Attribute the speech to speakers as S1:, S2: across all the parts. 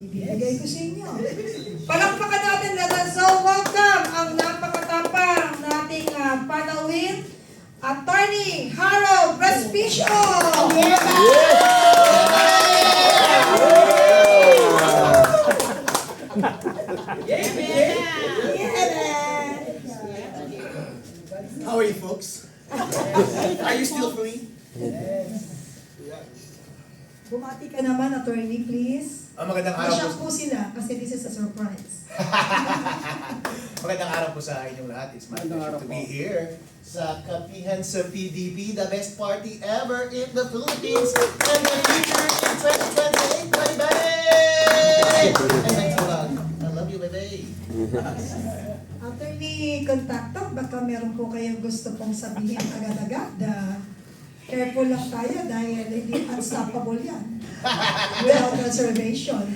S1: Ibibigay ko sa inyo. Palakpakan natin na so welcome ang napakatapang nating panawin, Attorney Harold Respicio.
S2: How are you folks? Are you still free?
S1: Bumati ka naman, Attorney, please.
S2: Magandang araw
S1: Masyak
S2: po.
S1: po sila kasi this is a surprise.
S2: Magandang araw po sa inyong lahat. It's my pleasure to be here sa Kapihan sa PDP, the best party ever in the Philippines and the future in 2028, baby! And thanks a lot. I love you, baby.
S1: Attorney Contacto, baka meron po kayong gusto pong sabihin agad-agad. Careful lang tayo dahil hindi unstoppable yan. Without reservation.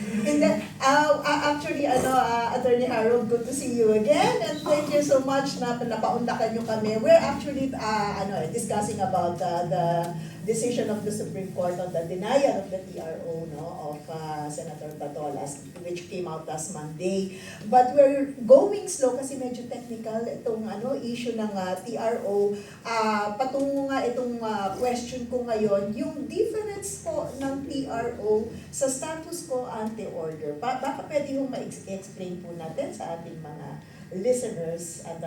S3: Actually, Attorney Harold, good to see you again. And thank you so much na napaunlakan nyo kami. We're actually discussing about the decision of the Supreme Court on the denial of the TRO of Senator Batolas, which came out last Monday. But we're going slow kasi medyo technical itong issue ng TRO. Patungo nga itong question ko ngayon, yung difference po ng TRO sa status quo ante order. Baka pwede yung ma-explain po natin sa ating mga listeners at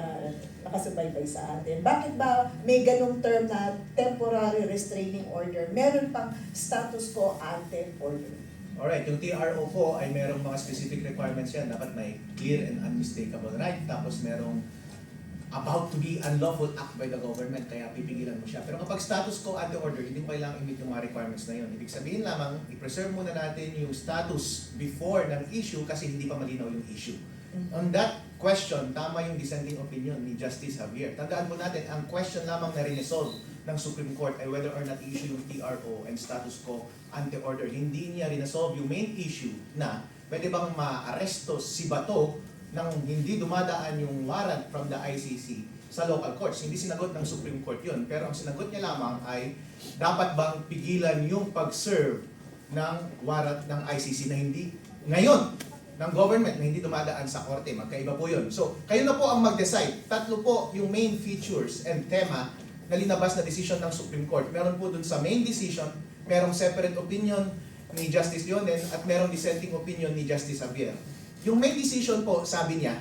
S3: nakasubaybay sa atin. Bakit ba may ganung term na temporary restraining order? Meron pang status quo ante order.
S2: Alright, yung TRO po ay merong mga specific requirements yan. Dapat may clear and unmistakable right. Tapos merong about to be unlawful act by the government, kaya pipigilan mo siya. Pero kapag status quo ante order, hindi mo kailangang i-meet yung mga requirements na yun. Ibig sabihin lamang, i-preserve muna natin yung status before ng issue kasi hindi pa malinaw yung issue. On that question, tama yung dissenting opinion ni Justice Javier. Tandaan po natin, ang question lamang na rin-resolve ng Supreme Court ay whether or not issue yung TRO and status quo ante order. Hindi niya rin-resolve yung main issue na pwede bang ma-aresto si Bato nang hindi dumadaan yung warrant from the ICC sa local courts. Hindi sinagot ng Supreme Court yun. Pero ang sinagot niya lamang ay dapat bang pigilan yung pag-serve ng warrant ng ICC na hindi ngayon ng government na hindi dumadaan sa korte. Magkaiba po yun. So, kayo na po ang mag-decide. Tatlo po yung main features and tema na linabas na decision ng Supreme Court. Meron po dun sa main decision, merong separate opinion ni Justice Leonen at merong dissenting opinion ni Justice Javier. Yung main decision po, sabi niya,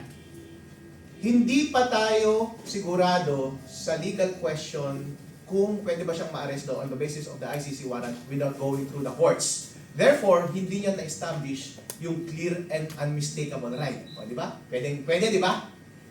S2: hindi pa tayo sigurado sa legal question kung pwede ba siyang ma-aresto on the basis of the ICC warrant without going through the courts. Therefore, hindi niya na-establish yung clear and unmistakable right. O, di ba? Pwede, di ba?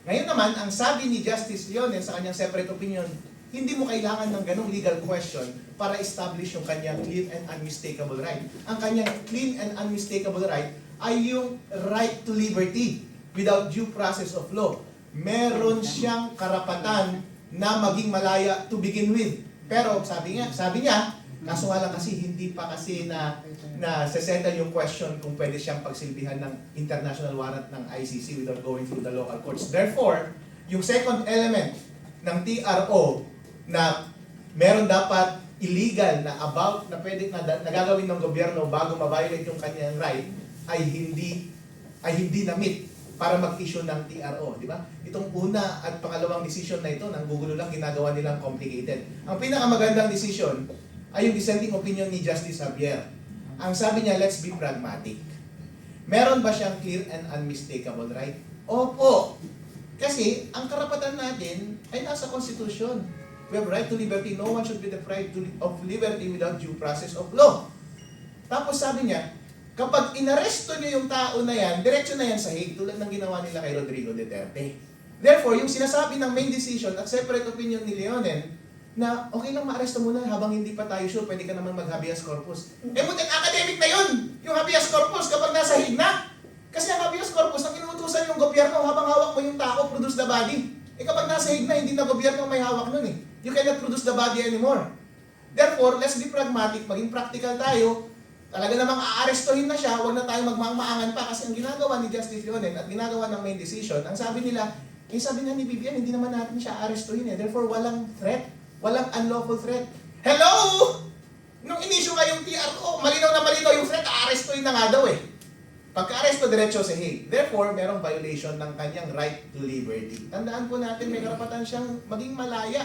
S2: Ngayon naman, ang sabi ni Justice Leonen sa kanyang separate opinion, hindi mo kailangan ng ganong legal question para establish yung kanyang clear and unmistakable right. Ang kanyang clear and unmistakable right ay yung right to liberty without due process of law. Meron siyang karapatan na maging malaya to begin with. Pero sabi niya, kaso nga lang kasi hindi pa kasi na settle yung question kung pwede siyang pagsilbihan ng international warrant ng ICC without going through the local courts. Therefore, yung second element ng TRO na meron dapat illegal na about na pwede na gagawin ng gobyerno bago ma-violate yung kanyang right ay hindi na-meet para mag-issue ng TRO, di ba? Itong una at pangalawang decision na ito, nanggugulo lang, ginagawa nilang complicated. Ang pinakamagandang decision ay yung dissenting opinion ni Justice Javier. Ang sabi niya, let's be pragmatic. Meron ba siyang clear and unmistakable right? Opo. Kasi ang karapatan natin ay nasa Constitution. We have right to liberty. No one should be deprived of liberty without due process of law. Tapos sabi niya, kapag inaresto niyo yung tao na yan, diretso na yan sa Hague, tulad ng ginawa nila kay Rodrigo Duterte. Therefore, yung sinasabi ng main decision at separate opinion ni Leonen, na okay lang ma-aresto muna habang hindi pa tayo sure, pwede ka naman mag-habeas corpus. Butin academic na yun! Yung habeas corpus kapag nasa Hague na! Kasi ang habeas corpus, ang inuutusan yung gobyerno habang hawak mo yung tao, produce the body. Kapag nasa Hague na, hindi na gobyerno may hawak nun eh. You cannot produce the body anymore. Therefore, let's be pragmatic, maging practical tayo. Talaga namang aarestohin na siya, huwag na tayong magmamaangan pa kasi ang ginagawa ni Justice Leonen at ginagawa ng main decision, ang sabi nila, sabi nga ni BBM, hindi naman natin siya aarestohin eh. Therefore, walang threat, walang unlawful threat. Hello! Nung inisyu nga yung TRO, malinaw na malinaw yung threat, aarestohin na nga daw eh. Pagka-aresto, diretso sa Hague. Therefore, merong violation ng kanyang right to liberty. Tandaan po natin, may karapatan siyang maging malaya.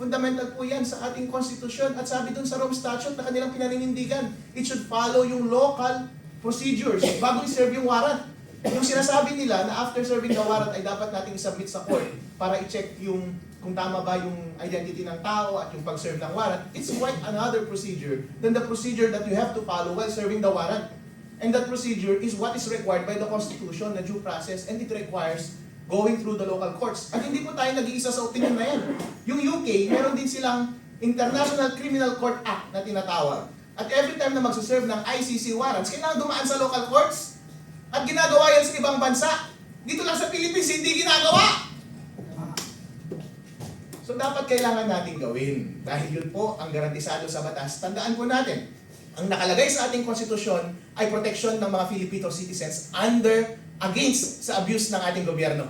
S2: Fundamental po yan sa ating konstitusyon. At sabi dun sa Rome Statute na kanilang pinaninindigan, it should follow yung local procedures bago i-serve yung warrant. Yung sinasabi nila na after serving the warrant ay dapat nating i-submit sa court para i-check yung kung tama ba yung identity ng tao at yung pag-serve ng warrant, it's quite another procedure than the procedure that you have to follow while serving the warrant. And that procedure is what is required by the Constitution, na due process, and it requires going through the local courts. At hindi po tayo nag-iisa sa opinion na yan. Yung UK, meron din silang International Criminal Court Act na tinatawag. At every time na magsaserve ng ICC warrants, kailangan dumaan sa local courts. At ginagawa yan sa ibang bansa. Dito lang sa Philippines, hindi ginagawa. So dapat kailangan natin gawin. Dahil yun po ang garantisado sa batas. Tandaan po natin, ang nakalagay sa ating konstitusyon ay proteksyon ng mga Filipino citizens against sa abuse ng ating gobyerno.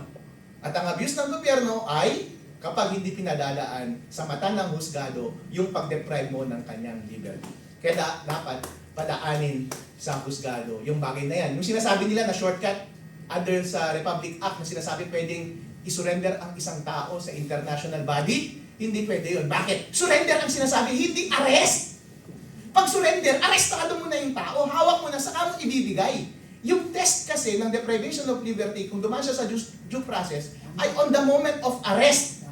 S2: At ang abuse ng gobyerno ay kapag hindi pinadalaan sa mata ng husgado yung pag-deprive mo ng kanyang liberty. Kaya dapat padaanin sa husgado yung bagay na yan. Yung sinasabi nila na shortcut under sa Republic Act na sinasabi pwedeng isurrender ang isang tao sa international body, hindi pwede yun. Bakit? Surrender ang sinasabi, hindi arrest! Pag surrender, arestado mo na yung tao, hawak mo na, saka mo ibibigay. Yung test kasi ng deprivation of liberty, kung dumaan siya sa due process, ay on the moment of arrest.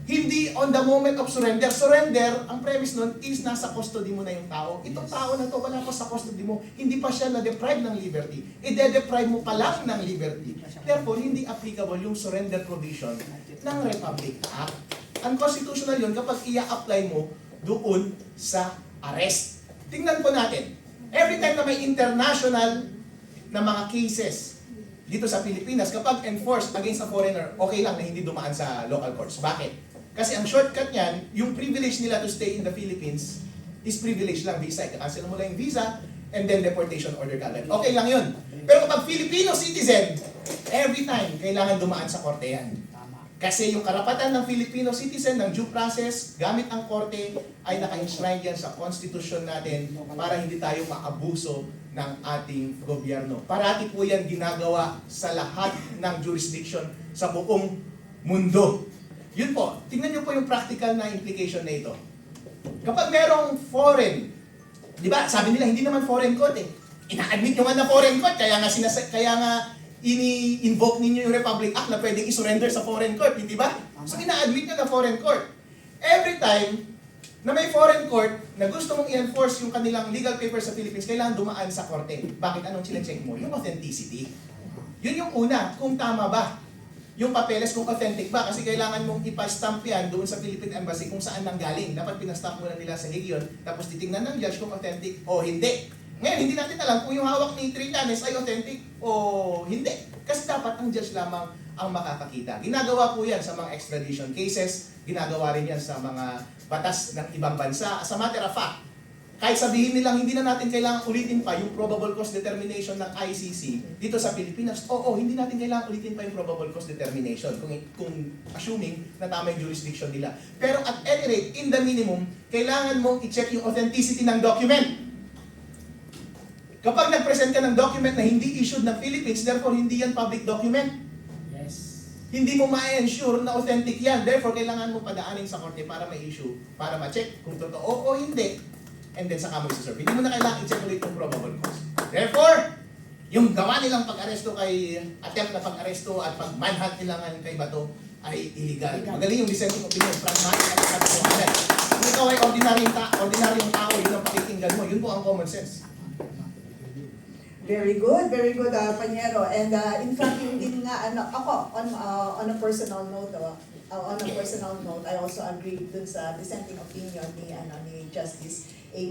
S2: Hindi on the moment of surrender. Surrender, ang premise nun is nasa custody mo na yung tao. Itong tao na to, wala pa sa custody mo, hindi pa siya na-deprive ng liberty. I-de-deprive mo pa lang ng liberty. Therefore, hindi applicable yung surrender provision ng Republic Act. Ang constitutional yun kapag i-apply mo doon sa arrest. Tingnan po natin. Every time na may international na mga cases dito sa Pilipinas, kapag enforced against a foreigner, okay lang na hindi dumaan sa local courts. Bakit? Kasi ang shortcut niyan, yung privilege nila to stay in the Philippines is privilege lang, visa. I-cancel mo lang yung visa and then deportation order kagad. Okay lang yun. Pero kapag Filipino citizen, every time, kailangan dumaan sa korte yan. Kasi yung karapatan ng Filipino citizen ng due process gamit ang korte ay naka-enshrine yan sa konstitusyon natin para hindi tayo maabuso ng ating gobyerno. Parati po yan ginagawa sa lahat ng jurisdiction sa buong mundo. Yun po, tingnan nyo po yung practical na implication na ito. Kapag merong foreign, di ba, sabi nila hindi naman foreign court eh. Ina-admit nyo nga na foreign court, kaya nga ini-invoke ninyo yung Republic Act na pwedeng i-surrender sa foreign court, hindi ba? So ina-admit nyo na foreign court. Every time na may foreign court na gusto mong i-enforce yung kanilang legal papers sa Philippines, kailangan dumaan sa korte. Bakit? Anong sine-check mo? Yung authenticity. Yun yung una, kung tama ba yung papeles, kung authentic ba, kasi kailangan mong ipa-stamp yan doon sa Philippine Embassy kung saan nanggaling. Dapat pinastamp muna nila sa Hague yun, tapos titingnan ng judge kung authentic o hindi. Ngayon, hindi natin alam kung yung hawak ni Trillanes ay authentic o hindi. Kasi dapat ang judge lamang ang makakakita. Ginagawa po yan sa mga extradition cases, ginagawa rin yan sa mga batas ng ibang bansa. As a matter of fact, kahit sabihin nilang hindi na natin kailangan ulitin pa yung probable cause determination ng ICC dito sa Pilipinas, hindi natin kailangan ulitin pa yung probable cause determination kung assuming na tama yung jurisdiction nila. Pero at any rate, in the minimum, kailangan mong i-check yung authenticity ng document. Kapag nag-present ka ng document na hindi issued ng Philippines, therefore hindi yan public document.
S4: Yes.
S2: Hindi mo ma-ensure na authentic yan. Therefore, kailangan mo padaanin sa korte para ma-issue, para ma-check kung totoo o hindi. And then saka mo i-serve. Hindi mo na kailangan i-check ulit yung probable cause. Therefore, yung gawa nilang pag-aresto attempt na pag-aresto at pag-manhunt nila ngayon kay Bato ay illegal. Magaling yung dissenting opinion, pragmatic at katotohanan. Kung ikaw ay ordinaryong tao, yun ang pakikinggan mo. Yun po ang common sense.
S3: Very good, Panyero. And in fact, yung din nga, ako, on a personal note, I also agree dun sa dissenting opinion ni Justice Amy